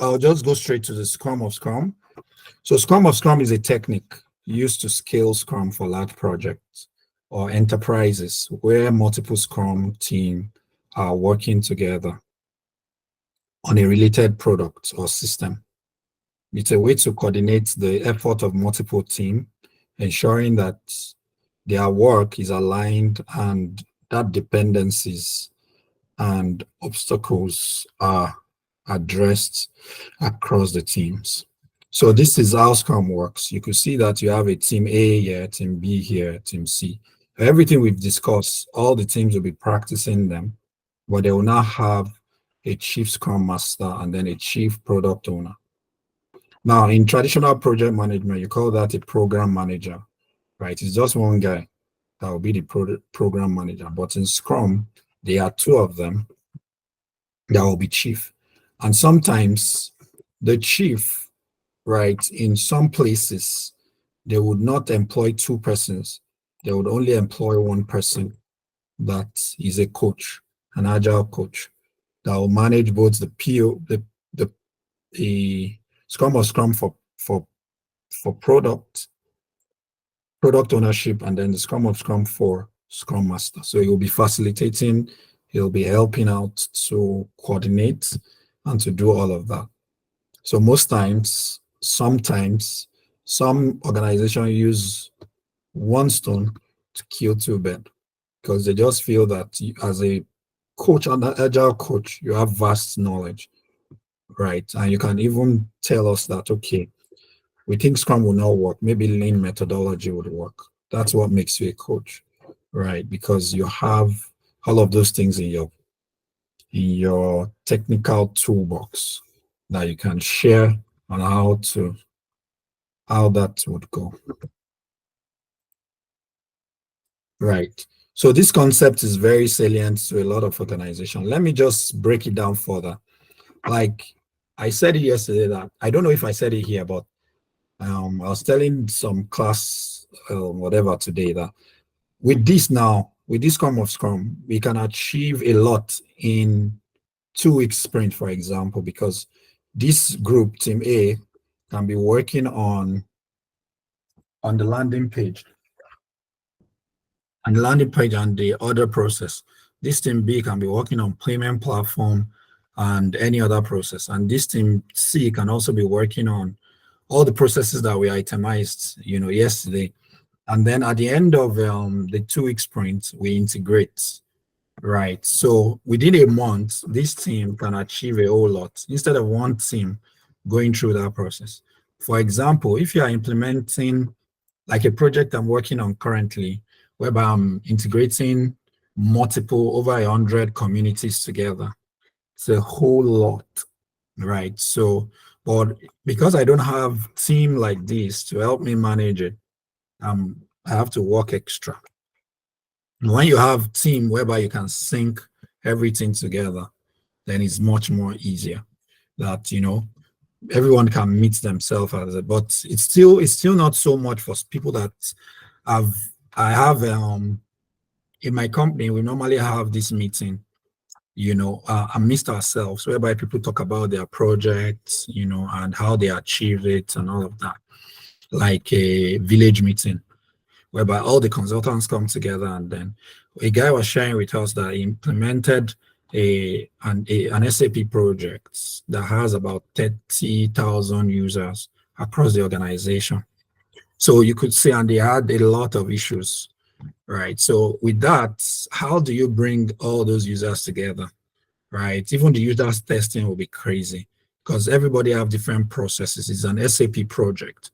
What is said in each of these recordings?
I'll just go straight to the Scrum of Scrum. So Scrum of Scrum is a technique used to scale Scrum for large projects or enterprises where multiple Scrum teams are working together on a related product or system. It's a way to coordinate the effort of multiple teams, ensuring that their work is aligned and that dependencies and obstacles are addressed across the teams. So this is how Scrum works. You could see that you have a team A here, team B here, team C. Everything we've discussed, all the teams will be practicing them, but they will now have a chief Scrum Master and then a chief product owner. Now, in traditional project management, you call that a program manager, right? It's just one guy that will be the program manager. But in Scrum, there are two of them that will be chief. And sometimes the chief, right, in some places, they would not employ two persons. They would only employ one person that is a coach, an agile coach, that will manage both the PO, the Scrum or Scrum for product ownership, and then the Scrum of Scrum for Scrum Master. So he will be facilitating, he'll be helping out to coordinate and to do all of that. So most times, sometimes, some organizations use one stone to kill two birds because they just feel that as a coach, an agile coach, you have vast knowledge, right? And you can even tell us that, okay, we think Scrum will not work. Maybe Lean methodology would work. That's what makes you a coach, right? Because you have all of those things in your technical toolbox that you can share on how that would go. Right. So this concept is very salient to a lot of organizations. Let me just break it down further. Like I said it yesterday that I don't know if I said it here, but I was telling some class whatever today that with this Scrum of Scrum, we can achieve a lot in 2 weeks sprint, for example, because this group, team A, can be working on the landing page and the order process. This team B can be working on payment platform and any other process. And this team C can also be working on all the processes that we itemized, yesterday. And then at the end of the 2 week sprint, we integrate, right? So within a month, this team can achieve a whole lot instead of one team going through that process. For example, if you are implementing like a project I'm working on currently, whereby I'm integrating over 100 communities together, it's a whole lot, right? So, but because I don't have team like this to help me manage it, I have to work extra. When you have team whereby you can sync everything together, then it's much more easier that, everyone can meet themselves as it, but it's still not so much for people that I have in my company. We normally have this meeting, amidst ourselves, whereby people talk about their projects, and how they achieve it and all of that, like a village meeting, whereby all the consultants come together. And then a guy was sharing with us that he implemented an SAP project that has about 30,000 users across the organization. So you could say, and they had a lot of issues, right? So with that, how do you bring all those users together, right? Even the users testing will be crazy because everybody have different processes. It's an SAP project.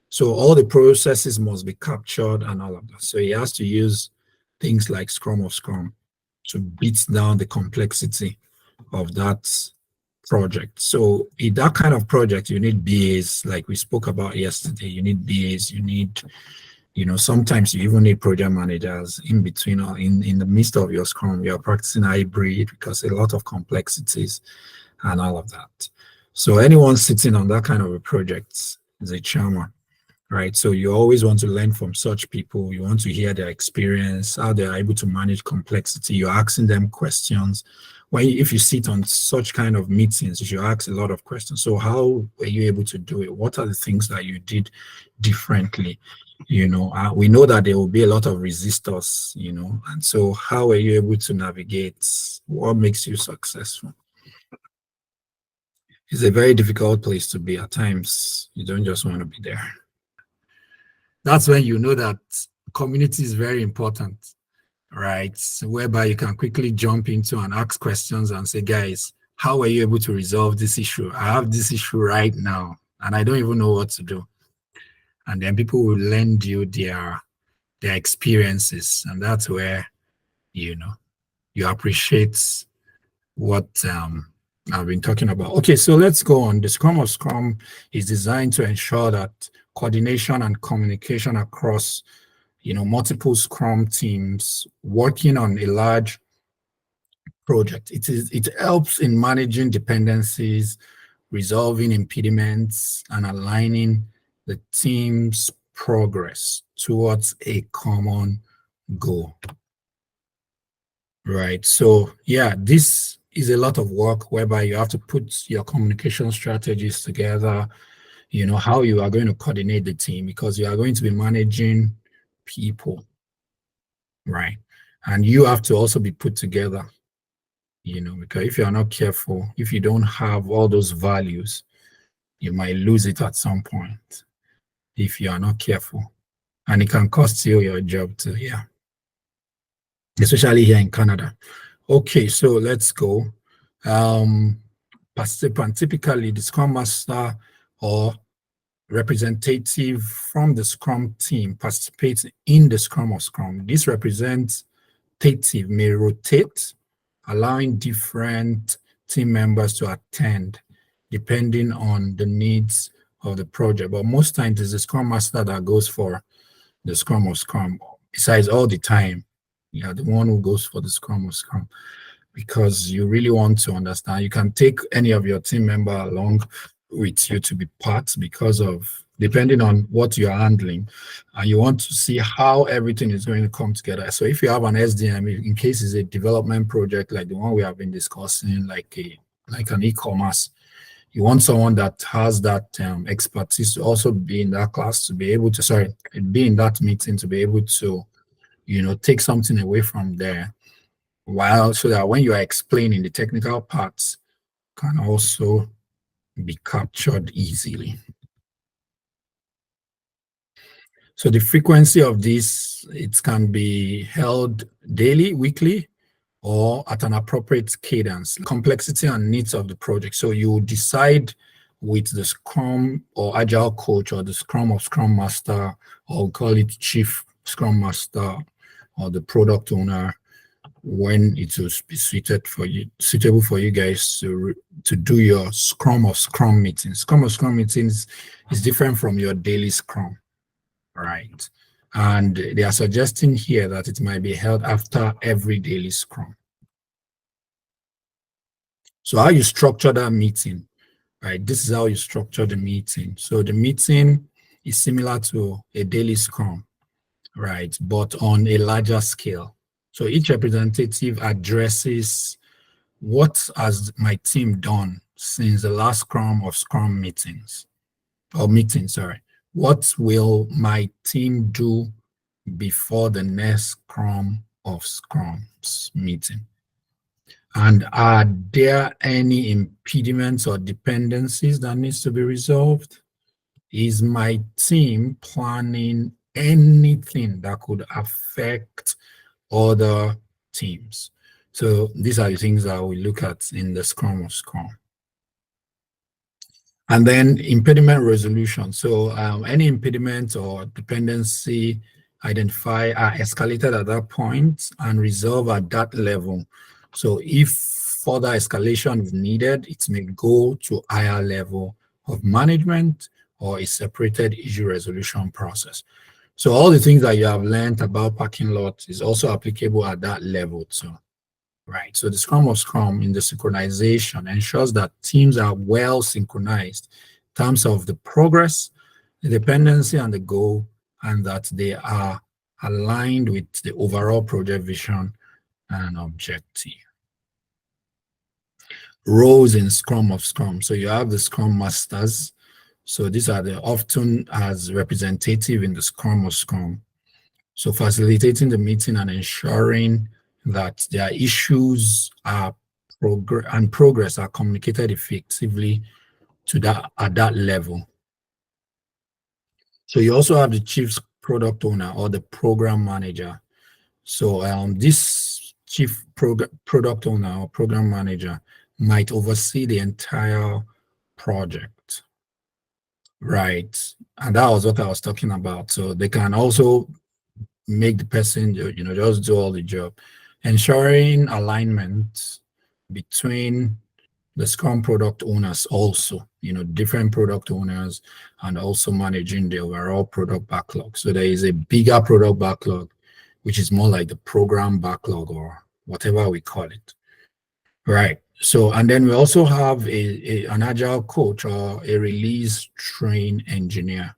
So all the processes must be captured and all of that. So he has to use things like Scrum of Scrum to beat down the complexity of that project. So in that kind of project, you need BAs, like we spoke about yesterday. You need BAs, you need, sometimes you even need project managers in between or in the midst of your Scrum. You're practicing hybrid because a lot of complexities and all of that. So anyone sitting on that kind of a project is a chairman. right? So you always want to learn from such people. You want to hear their experience, how they're able to manage complexity. You're asking them questions. If you sit on such kind of meetings, you should ask a lot of questions. So how were you able to do it? What are the things that you did differently? We know that there will be a lot of resistors, and so how are you able to navigate? What makes you successful? It's a very difficult place to be at times. You don't just want to be there. That's when you know that community is very important, right? Whereby you can quickly jump into and ask questions and say, guys, how are you able to resolve this issue? I have this issue right now, and I don't even know what to do. And then people will lend you their experiences, and that's where you appreciate what I've been talking about. Okay, so let's go on. The Scrum of Scrum is designed to ensure that coordination and communication across multiple Scrum teams working on a large project. It helps in managing dependencies, resolving impediments, and aligning the team's progress towards a common goal. Right. So yeah, this is a lot of work whereby you have to put your communication strategies together, how you are going to coordinate the team, because you are going to be managing people, right? And you have to also be put together, because if you are not careful, if you don't have all those values, you might lose it at some point if you are not careful. And it can cost you your job too, yeah. Especially here in Canada. Okay, so let's go. Participant, typically the Scrum Master or representative from the Scrum team participates in the Scrum of Scrum. This representative may rotate, allowing different team members to attend depending on the needs of the project. But most times it's the Scrum Master that goes for the Scrum of Scrum. Besides, all the time, you are the one who goes for the Scrum of Scrum, because you really want to understand. You can take any of your team member along with you to be part, because of depending on what you're handling, and you want to see how everything is going to come together. So if you have an SDM, in case it's a development project like the one we have been discussing, like an e-commerce, you want someone that has that expertise to also be in that class, to be able to be in that meeting, to be able to take something away from there, while so that when you are explaining, the technical parts can also be captured easily. So the frequency of this, it can be held daily, weekly, or at an appropriate cadence, complexity and needs of the project. So you decide with the Scrum or Agile coach or the Scrum of Scrum Master, or we'll call it Chief Scrum Master, or the product owner, when it will be suitable for you guys to do your Scrum of Scrum meetings. Scrum of Scrum meetings is different from your daily Scrum, right? And they are suggesting here that it might be held after every daily Scrum. So how you structure that meeting, right? This is how you structure the meeting. So the meeting is similar to a daily Scrum, right? But on a larger scale. So each representative addresses what has my team done since the last Scrum of Scrum meetings. What will my team do before the next Scrum of Scrums meeting? And are there any impediments or dependencies that needs to be resolved? Is my team planning anything that could affect other teams? So these are the things that we look at in the Scrum of Scrum. And then impediment resolution. So any impediment or dependency identified are escalated at that point and resolved at that level. So if further escalation is needed, it may go to higher level of management or a separated issue resolution process. So all the things that you have learned about parking lots is also applicable at that level too, right? So the Scrum of Scrum in the synchronization ensures that teams are well synchronized in terms of the progress, the dependency and the goal, and that they are aligned with the overall project vision and objective. Roles in Scrum of Scrum. So you have the Scrum Masters. So these are the often as representative in the Scrum of Scrum. So facilitating the meeting and ensuring that their issues are progress are communicated effectively to that at that level. So you also have the chief product owner or the program manager. So this chief product owner or program manager might oversee the entire project, right? And that was what I was talking about. So they can also make the person, just do all the job, ensuring alignment between the Scrum product owners also, different product owners, and also managing the overall product backlog. So there is a bigger product backlog, which is more like the program backlog or whatever we call it. Right. So, and then we also have an agile coach or a release train engineer.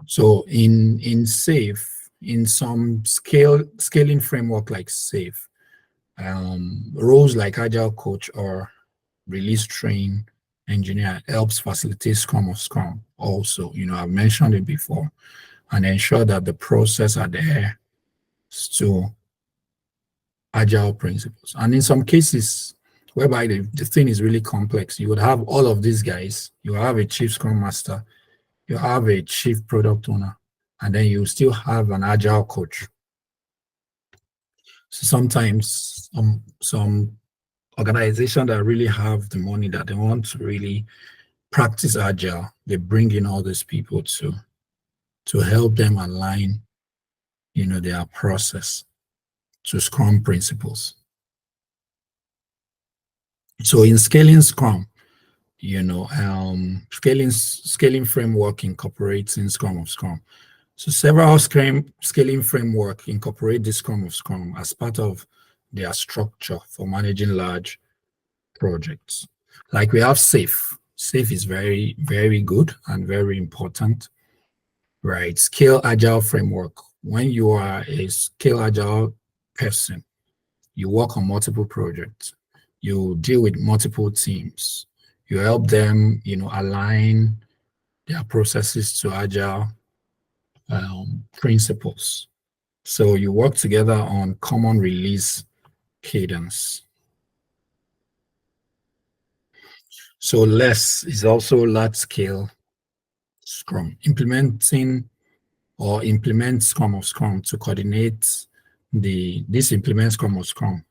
So in SAFe, in some scaling framework like SAFe, roles like agile coach or release train engineer helps facilitate Scrum of Scrum also. I've mentioned it before, and ensure that the process adheres to agile principles. And in some cases, whereby the thing is really complex, you would have all of these guys. You have a chief Scrum Master, you have a chief product owner, and then you still have an agile coach. So sometimes some organizations that really have the money that they want to really practice agile, they bring in all these people to help them align, their process to Scrum principles. So in scaling Scrum, scaling framework incorporates in Scrum of Scrum. So several scaling framework incorporate the Scrum of Scrum as part of their structure for managing large projects. Like we have SAFe. SAFe is very, very good and very important, right? Scale Agile framework. When you are a Scale Agile person, you work on multiple projects. You deal with multiple teams. You help them, align their processes to Agile principles. So you work together on common release cadence. So LESS is also large scale Scrum, implement Scrum of Scrum to coordinate implement Scrum of Scrum,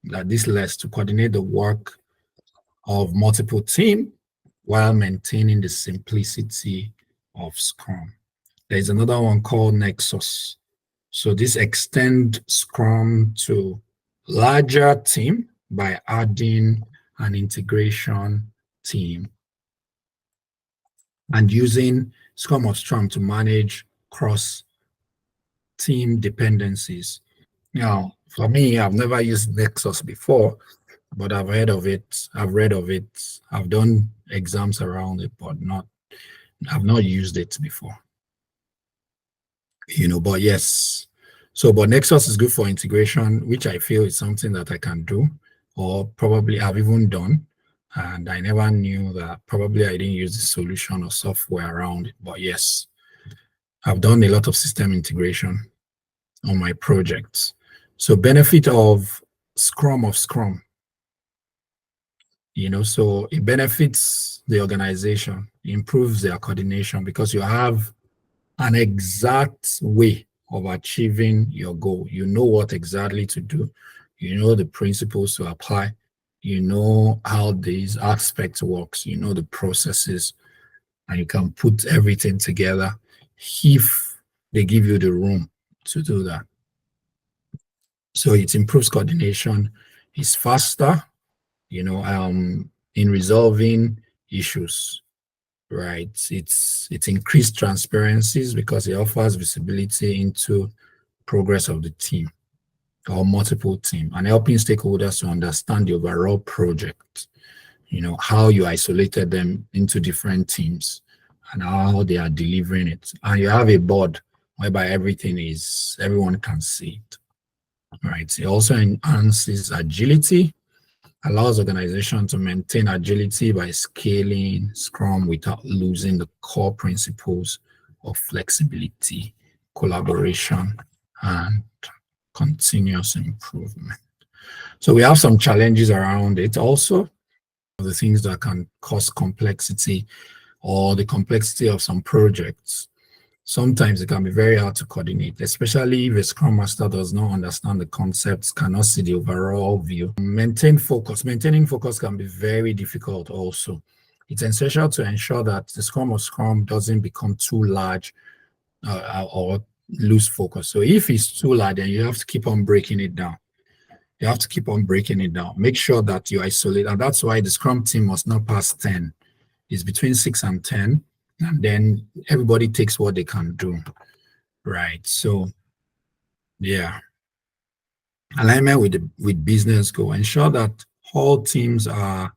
like this LESS to coordinate the work of multiple teams while maintaining the simplicity of Scrum. There's another one called Nexus. So this extend Scrum to larger team by adding an integration team and using Scrum of Scrum to manage cross-team dependencies. Now, for me, I've never used Nexus before, but I've heard of it. I've read of it. I've done exams around it, but I've not used it before. But yes. So, but Nexus is good for integration, which I feel is something that I can do, or probably I've even done. And I never knew that probably I didn't use the solution or software around it. But yes, I've done a lot of system integration on my projects. So benefit of Scrum of Scrum, so it benefits the organization, improves their coordination because you have an exact way of achieving your goal. You know what exactly to do. You know the principles to apply. You know how these aspects works. You know the processes, and you can put everything together if they give you the room to do that. So it improves coordination. It's faster, in resolving issues, right? It's increased transparencies because it offers visibility into progress of the team or multiple team and helping stakeholders to understand the overall project, how you isolated them into different teams and how they are delivering it. And you have a board whereby everyone can see it. Right. It also enhances agility, allows organization to maintain agility by scaling Scrum without losing the core principles of flexibility, collaboration, and continuous improvement. So we have some challenges around it also, the things that can cause complexity or the complexity of some projects. Sometimes it can be very hard to coordinate, especially if a Scrum Master does not understand the concepts, cannot see the overall view. Maintain focus. Maintaining focus can be very difficult also. It's essential to ensure that the Scrum doesn't become too large or lose focus. So if it's too large, then you have to keep on breaking it down. You have to keep on breaking it down. Make sure that you isolate. And that's why the Scrum team must not pass 10. It's between 6 and 10. And then everybody takes what they can do. Right. So, yeah. Alignment with business goal. Ensure that all teams are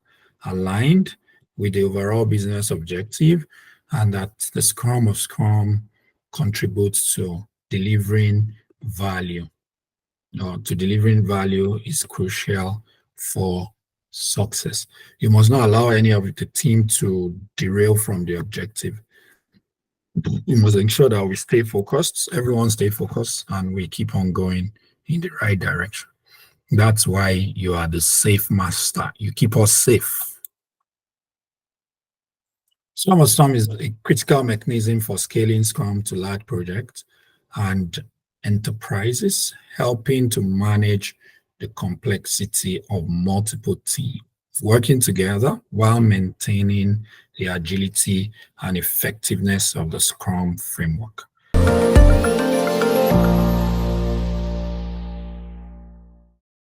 aligned with the overall business objective and that the Scrum contributes to delivering value. To delivering value is crucial for success. You must not allow any of the team to derail from the objective. You must ensure that we stay focused, everyone stay focused, and we keep on going in the right direction. That's why you are the safe master. You keep us safe. Scrum is a critical mechanism for scaling Scrum to large projects and enterprises, helping to manage the complexity of multiple teams working together while maintaining the agility and effectiveness of the Scrum framework.